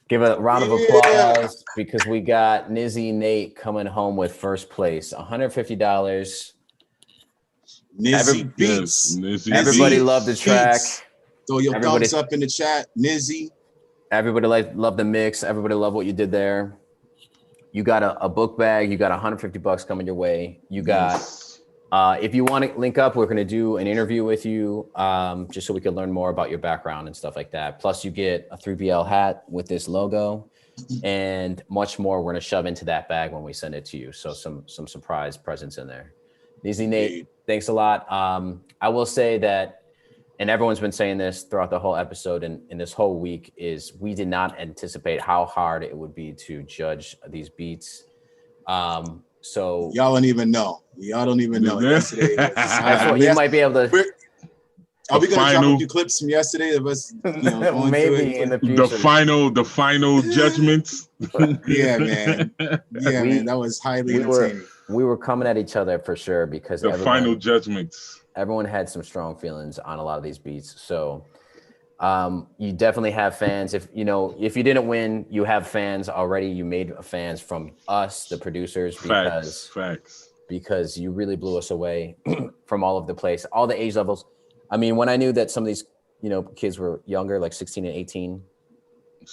round of applause because we got Nizzy Nate coming home with first place, $150. Nizzy Beats. Everybody love the track. Throw your thumbs up in the chat, Nizzy. Everybody love the mix. Everybody love what you did there. You got a book bag. You got $150 coming your way. You got, if you want to link up, we're going to do an interview with you just so we can learn more about your background and stuff like that. Plus you get a 3BL hat with this logo and much more. We're going to shove into that bag when we send it to you. So some surprise presents in there. Nizzy Nate, thanks a lot. I will say that, and everyone's been saying this throughout the whole episode and this whole week, is we did not anticipate how hard it would be to judge these beats. So y'all don't even know. Y'all don't even know. Yesterday, you might be able to. Are we gonna drop a few clips from yesterday of us? Going maybe in the future. The final judgments. Yeah, man. Yeah, man. That was highly entertaining. We were coming at each other for sure because the final judgments. Everyone had some strong feelings on a lot of these beats. So you definitely have fans. If you didn't win, you have fans already. You made fans from us, the producers, because you really blew us away from all over the place, all the age levels. I mean, when I knew that some of these, kids were younger, like 16 and 18,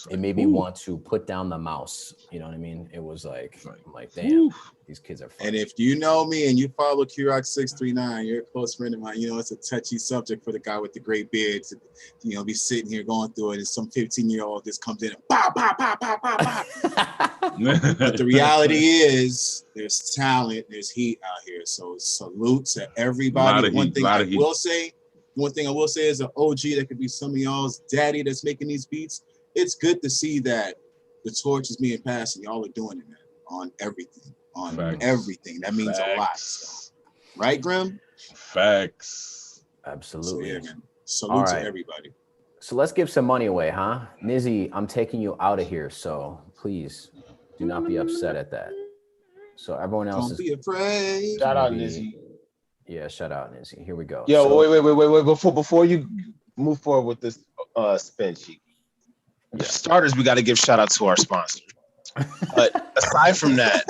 it made me want to put down the mouse. You know what I mean? It was like, I'm like, damn, these kids are fun. And if you know me and you follow QRock639, you're a close friend of mine. It's a touchy subject for the guy with the great beard to, be sitting here going through it, and some 15-year-old just comes in and bah, bah, bah, bah, bah, bah. But the reality is, there's talent, there's heat out here. So salute to everybody. One thing I will say is an OG that could be some of y'all's daddy that's making these beats. It's good to see that the torch is being passed and y'all are doing it, man, on everything. Everything. That means a lot. So. Right, Grim? Facts. Absolutely. So, yeah, man. Salute to everybody. So let's give some money away, huh? Nizzy, I'm taking you out of here, so please do not be upset at that. So everyone else Don't be afraid. Shout out, Nizzy. Yeah, shout out, Nizzy. Here we go. Yo, wait. Before you move forward with this spin sheet. For starters, we got to give shout out to our sponsor. But aside from that,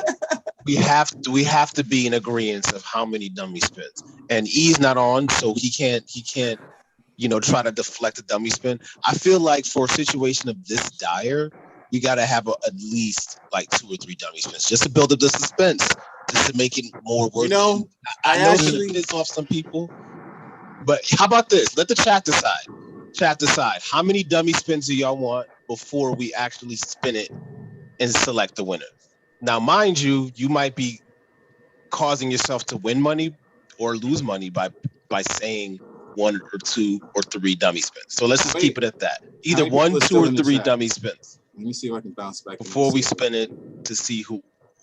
we have to be in agreement of how many dummy spins. And E's not on, so he can't try to deflect a dummy spin. I feel like for a situation of this dire, you got to have at least like 2 or 3 dummy spins just to build up the suspense, just to make it more worth it. I know it piss off some people, but how about this? Let the chat decide. How many dummy spins do y'all want before we actually spin it and select the winner? Now, mind you, you might be causing yourself to win money or lose money by saying 1 or 2 or 3 dummy spins. So let's just keep it at that. Either 1, 2, or 3 dummy spins. Let me see if I can bounce back before we spin it to see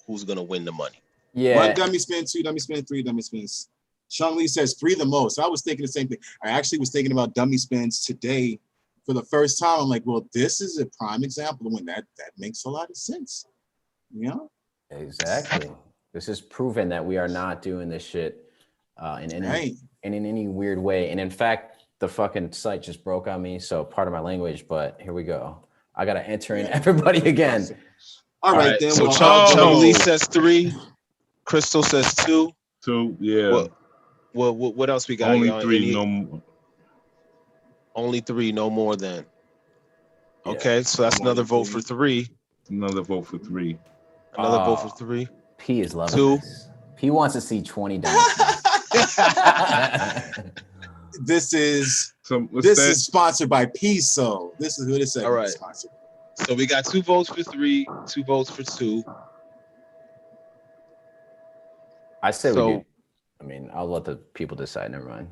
who's gonna win the money. Yeah. 1 dummy spin, 2 dummy spin, 3 dummy spins. Sean Lee says 3 the most. I was thinking the same thing. I actually was thinking about dummy spins today for the first time. I'm like, well, this is a prime example of when that makes a lot of sense. Exactly. This is proven that we are not doing this shit in any weird way. And in fact, the fucking site just broke on me. So part of my language, but here we go. I got to enter in everybody again. All right, then. So Sean Lee says 3. Crystal says 2. 2, yeah. What else we got? Only 3, no more. Only 3, no more than. Okay, so that's another vote for 3. Another vote for 3. Another vote for 3. P is loving 2. this. P wants to see 20 dimes. This is sponsored by Piso. This is who this is. All right. Sponsored. So we got 2 votes for 3, 2 votes for 2. I say we do. I mean, I'll let the people decide. Never mind.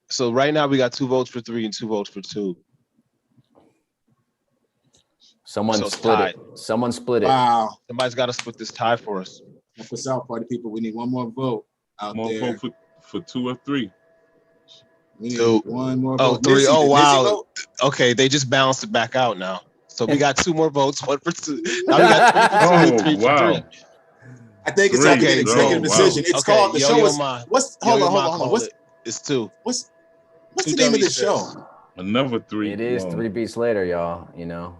So right now we got 2 votes for 3 and 2 votes for 2. Someone So split tied. it. Someone split it. Wow. Somebody's got to split this tie for us. Help us out, party people. We need one more vote out More there. vote for 2 or 3. We need So- one more Oh, vote. 3. Missy, Oh, did Missy wow. vote? Okay, they just balanced it back out now. So we got 2 more votes, 1 for 2. Now we got 3 for 2 and 3 for 3. I think it's Three. like an Okay, executive wow. decision. It's Okay, called the show Yo-Yo is Ma. what's hold Yo-Yo on, Ma hold on, hold on. called it. It's 2. What's 2 the name of dummy the show? spins. Another 3. It is Wow. 3 beats later, y'all. You know.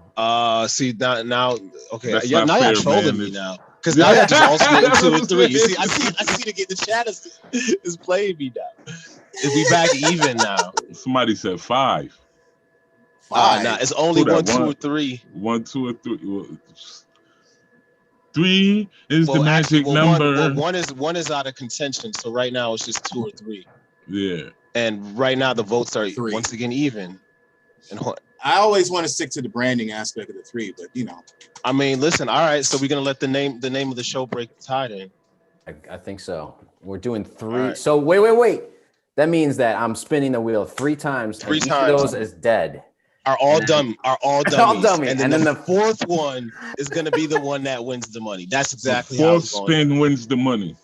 See now okay. That's Yeah, not now y'all fair, trolling man. me It's- now. Because now y'all just all splitting 2 and 3. You see, I see to get the chat is playing me now. Is we back even now? Somebody said 5. Nah, it's only Who that 1, 2, one? or 3. 1, 2, or 3. Well, 3 is the Actually, magic number. one is out of contention. So right now it's just 2 or 3. Yeah. And right now the votes are 3. once again even. And I always want to stick to the branding aspect of the 3, but you know. I mean, listen. All right, so we're gonna let the name of the show break the tie then. I think so. We're doing 3. Right. So wait. That means that I'm spinning the wheel 3 times. 3 and each times. of those is dead. Are all dummies. All dummies. And then the 4th one is gonna be the one that wins the money. That's exactly The how 4th it's going. spin wins the money.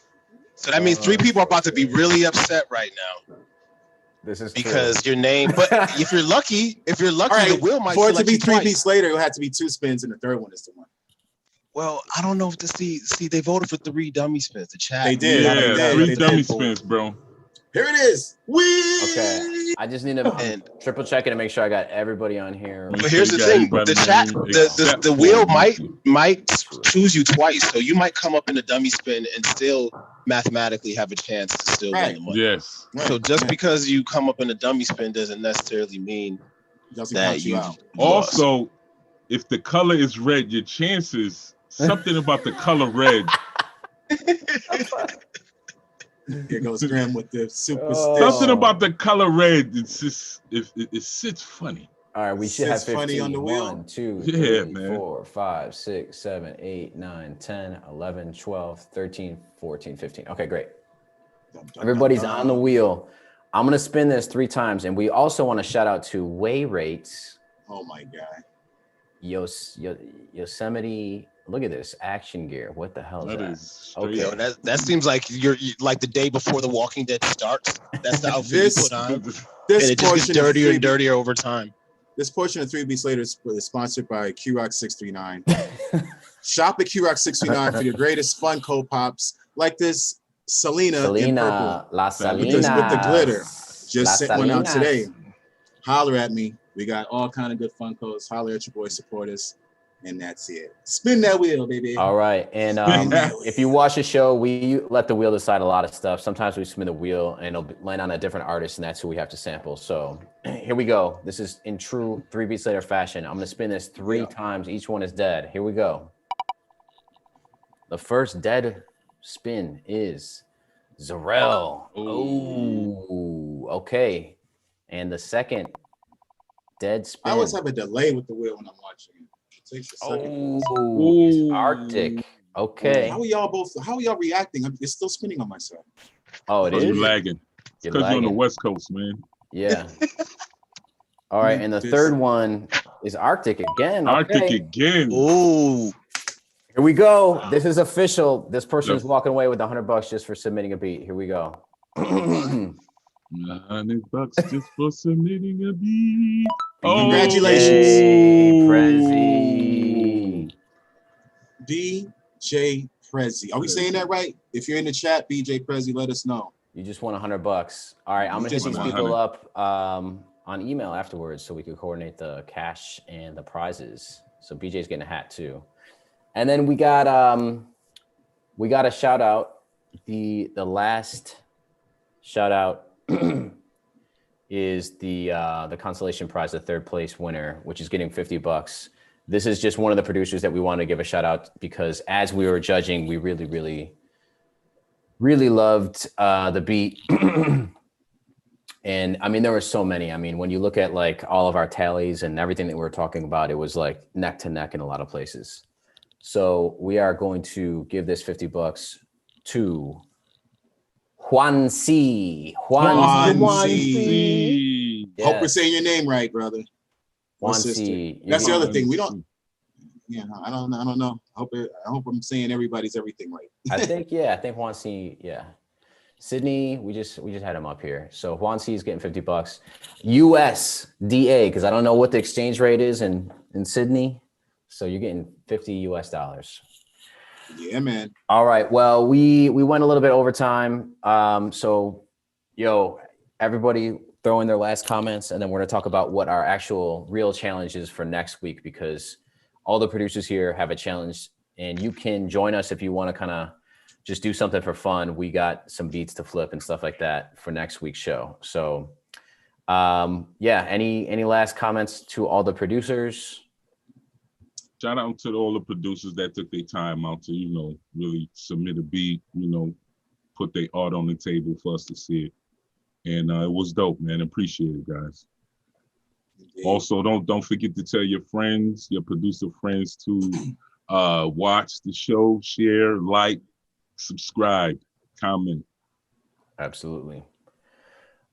So that means 3 people are about to be really upset right now This is because your name. But if you're lucky, All right, the wheel might for it to select be you 3 twice. beats later, it'll have to be 2 spins, and the third one is the one. Well, I don't know if to see they voted for 3 dummy spins. The chat. They did. Yeah, they did. 3 They dummy did. spins, bro. Here it is. Okay. I just need to And triple check it to make sure I got everybody on here. but here's the You got thing: everybody the chat, named the except the for wheel Missy. might choose you twice, so you might come up in a dummy spin and still mathematically have a chance to still win Right. the money. Yes. So just because you come up in a dummy spin doesn't necessarily mean Doesn't that count you out. Also, if the color is red, your chances, something about the color red. Here goes Graham with the superstition. Something about the color red. It's just it sits funny. All right, we should have Sits funny 15. on the wheel. 1, 2, Yeah, 3, man. 4, 5, 6, 7, 8, 9, 10, 11, 12, 13, 14, 15. Okay, great. Everybody's on the wheel. I'm going to spin this 3 times. And we also want to shout out to Way Rates, Oh my God. Yosemite. Look at this action gear. What the hell is That that? is straight Okay. Yo, that seems like you're like the day before The Walking Dead starts. That's the outfit This- you put on, and This it just gets portion of dirtier 3 and dirtier over time. This portion of 3 Beats Later is sponsored by QRock 639. Shop at QRock 639 for your greatest Funko Pops like this Selena in purple Selena, La Salina. with the glitter. Just La sent one out Salinas. today. Holler at me. We got all kind of good Funkos. Holler at your boy, support us. And that's it. Spin that wheel, baby. All right. And if you watch the show, we let the wheel decide a lot of stuff. Sometimes we spin the wheel and it'll land on a different artist, and that's who we have to sample. So here we go. This is in true 3 Beats Later fashion. I'm going to spin this 3 times. Each one is dead. Here we go. The first dead spin is Zarel. Oh, okay. And the second dead spin. I always have a delay with the wheel when I'm watching it. It takes a second. Oh, it's Arctic. Okay. How are y'all reacting? It's still spinning on my side. Oh, it Because is? you're lagging. You're Because you're on the lagging. West Coast, man. Yeah. All right. And the third one is Arctic again. Arctic Okay. again. Oh, Here we go. This is official. This person is walking away with $100 just for submitting a beat. Here we go. $100 just for submitting a beat. Congratulations. Hey, Prezi. BJ Prezi. Are we saying that right? If you're in the chat, BJ Prezi, let us know. You just won $100. All right. I'm going to hit just these won people up on email afterwards so we can coordinate the cash and the prizes. So BJ's getting a hat too. And then we got a shout out. The last shout out is the consolation prize, the third place winner, which is getting $50. This is just one of the producers that we want to give a shout out because as we were judging, we really loved the beat. And I mean, there were so many. I mean, when you look at like all of our tallies and everything that we were talking about, it was like neck to neck in a lot of places. So we are going to give this $50 to Juan C. Juan C. Hope we're saying your name right, brother. Juan sister. C. That's the other thing. We don't. Yeah, I don't know. I hope I'm saying everybody's everything right. I think Juan C. Yeah. Sydney, we just had him up here. So Juan C is getting $50. USDA, because I don't know what the exchange rate is in Sydney. So you're getting $50 US. Yeah, man. All right. Well, we went a little bit over time. So everybody throw in their last comments, and then we're gonna talk about what our actual real challenge is for next week, because all the producers here have a challenge, and you can join us if you want to kind of just do something for fun. We got some beats to flip and stuff like that for next week's show. So any last comments to all the producers? Shout out to all the producers that took their time out to, really submit a beat, put their art on the table for us to see it. And it was dope, man. Appreciate it, guys. Yeah. Also, don't forget to tell your friends, your producer friends, to watch the show, share, like, subscribe, comment. Absolutely.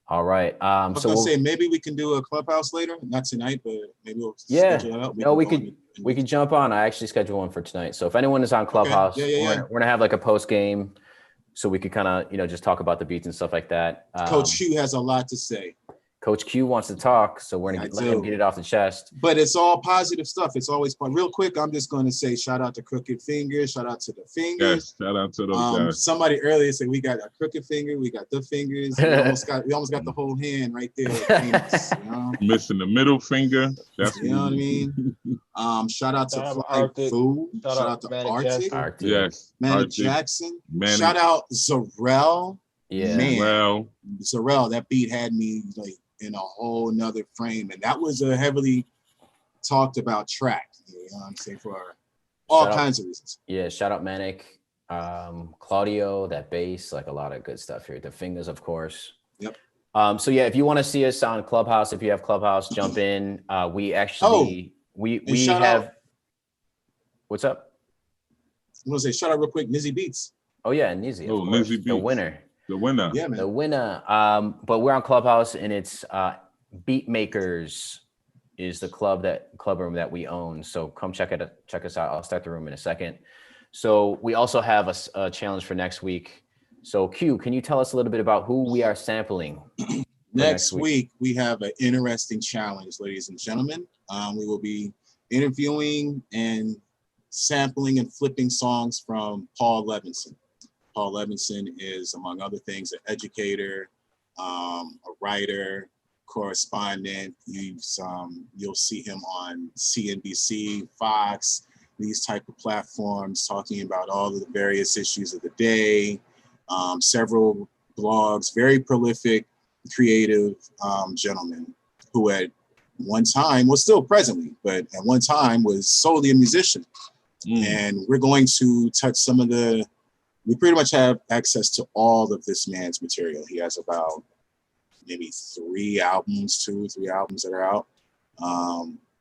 All right. I was gonna say maybe we can do a Clubhouse later, not tonight, but maybe we'll schedule that out. We could jump on. I actually scheduled one for tonight. So if anyone is on Clubhouse, we're gonna have like a post game, so we could kind of just talk about the beats and stuff like that. Coach Q has a lot to say. Coach Q wants to talk, so we're gonna let him get it off the chest. But it's all positive stuff. It's always fun. Real quick, I'm just going to say shout out to Crooked Fingers. Shout out to the Fingers. Yes, shout out to those guys. Somebody earlier said we got a crooked finger, we got the fingers. We almost got the whole hand right there. Famous, Missing the middle finger. That's what I mean. Shout out to Fly Food. Shout out to Arctic. Yes. Manic Jackson. Shout out Zarel. Yeah. Man, Zarel, that beat had me like in a whole nother frame, and that was a heavily talked about track. You know what I'm saying, for all kinds of reasons. Yeah, shout out Manic, Claudio, that bass, like a lot of good stuff here. The Fingers, of course. Yep. So yeah, if you want to see us on Clubhouse, if you have Clubhouse, jump in. We actually we have. What's up? I'm gonna say shout out real quick, Nizzy Beats. Oh yeah, Nizzy. Oh, Nizzy Beats. The winner. The winner. Yeah, man. The winner. But we're on Clubhouse, and it's Beat Makers is the club room that we own. So come check us out. I'll start the room in a second. So we also have a challenge for next week. So Q, can you tell us a little bit about who we are sampling? Next week we have an interesting challenge, ladies and gentlemen. We will be interviewing and sampling and flipping songs from Paul Levinson. Paul Levinson is, among other things, an educator, a writer, correspondent. You'll see him on CNBC, Fox, these type of platforms, talking about all of the various issues of the day. Several blogs, very prolific, creative gentleman who at one time was still presently, but at one time was solely a musician. And we're going to touch some of we pretty much have access to all of this man's material. He has about maybe 2 or 3 albums that are out.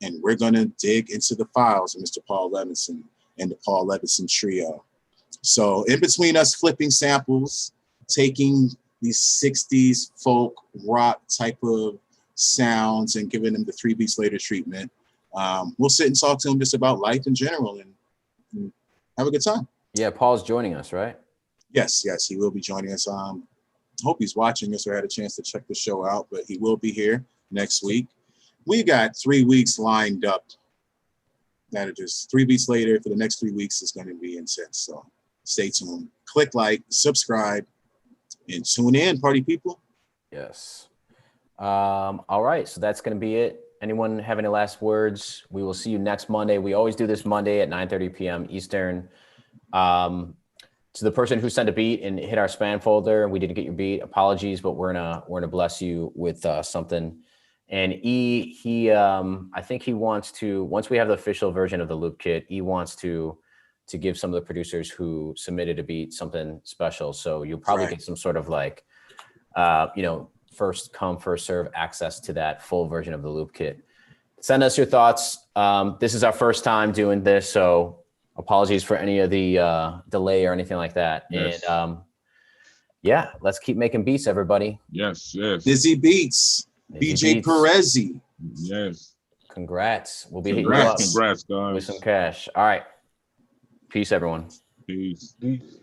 And we're going to dig into the files of Mr. Paul Levinson and the Paul Levinson trio. So in between us flipping samples, taking these 60s folk rock type of sounds and giving them the 3 Beats Later treatment, we'll sit and talk to him just about life in general and have a good time. Yeah, Paul's joining us, right? Yes, he will be joining us. Hope he's watching us or had a chance to check the show out, but he will be here next week. We got 3 weeks lined up that are just 3 Beats Later. For the next 3 weeks is going to be intense, so stay tuned. Click like, subscribe, and tune in, party people. Yes. All right, so that's going to be it. Anyone have any last words? We will see you next Monday. We always do this Monday at 9:30 p.m. Eastern. To the person who sent a beat and hit our spam folder and we didn't get your beat, apologies, but we're gonna bless you with something. And he I think he wants to, once we have the official version of the loop kit, he wants to give some of the producers who submitted a beat something special. So you'll probably get some sort of like first come, first serve access to that full version of the loop kit. Send us your thoughts. This is our first time doing this, so apologies for any of the delay or anything like that. Yes. And Yeah, let's keep making beats, everybody. Yes, yes. Dizzy Beats, Dizzy BJ Beats. Perezzi. Yes. Congrats. We'll be hitting you up Congrats, guys. with some cash. All right. Peace, everyone. Peace. Peace.